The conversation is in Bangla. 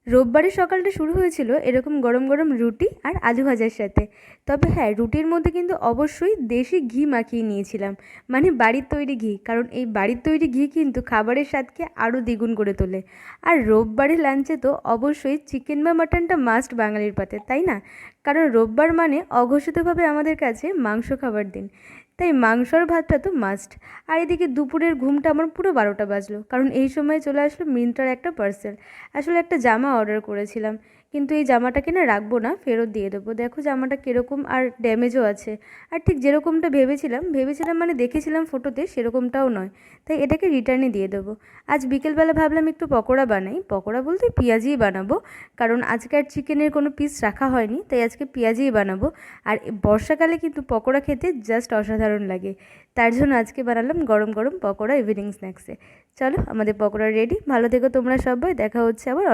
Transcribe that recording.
রোববারের সকালটা শুরু হয়েছিল এরকম গরম গরম রুটি আর আলু ভাজার সাথে। তবে হ্যাঁ, রুটির মধ্যে কিন্তু অবশ্যই দেশি ঘি মাখিয়ে নিয়েছিলাম, মানে বাড়ির তৈরি ঘি, কারণ এই বাড়ির তৈরি ঘি কিন্তু খাবারের স্বাদকে আরও দ্বিগুণ করে তোলে। আর রোববারের লাঞ্চে তো অবশ্যই চিকেন বা মাটনটা মাস্ট বাঙালির পাতে, তাই না? কারণ রোববার মানে অঘোষিতভাবে আমাদের কাছে মাংস খাবার দিন, তাই মাংসর ভাতটা তো মাস্ট। আর এদিকে দুপুরের ঘুমটা আমার পুরো 12টা বাজলো, কারণ এই সময় চলে আসলো মিন্ত্রার একটা পার্সেল। আসলে একটা জামা অর্ডার করেছিলাম, কিন্তু এই জামাটাকে না রাখবো না, ফেরত দিয়ে দেবো। দেখো জামাটা কীরকম, আর ড্যামেজও আছে। আর ঠিক যেরকমটা ভেবেছিলাম মানে দেখেছিলাম ফটোতে, সেরকমটাও নয়। তাই এটাকে রিটার্নে দিয়ে দেবো। আজ বিকেলবেলা ভাবলাম একটু পকোড়া বানাই, পকোড়া বলতে পেঁয়াজিই বানাবো, কারণ আজকে আর চিকেনের কোনো পিস রাখা হয়নি, তাই আজকে পেঁয়াজিই বানাবো। আর বর্ষাকালে কিন্তু পকোড়া খেতে জাস্ট অসাধারণ লাগে, তার জন্য আজকে বানালাম গরম গরম পকোড়া ইভিনিং স্ন্যাক্সে। চলো, আমাদের পকোড়া রেডি। ভালো থেকো তোমরা সবাই, দেখা হচ্ছে আবার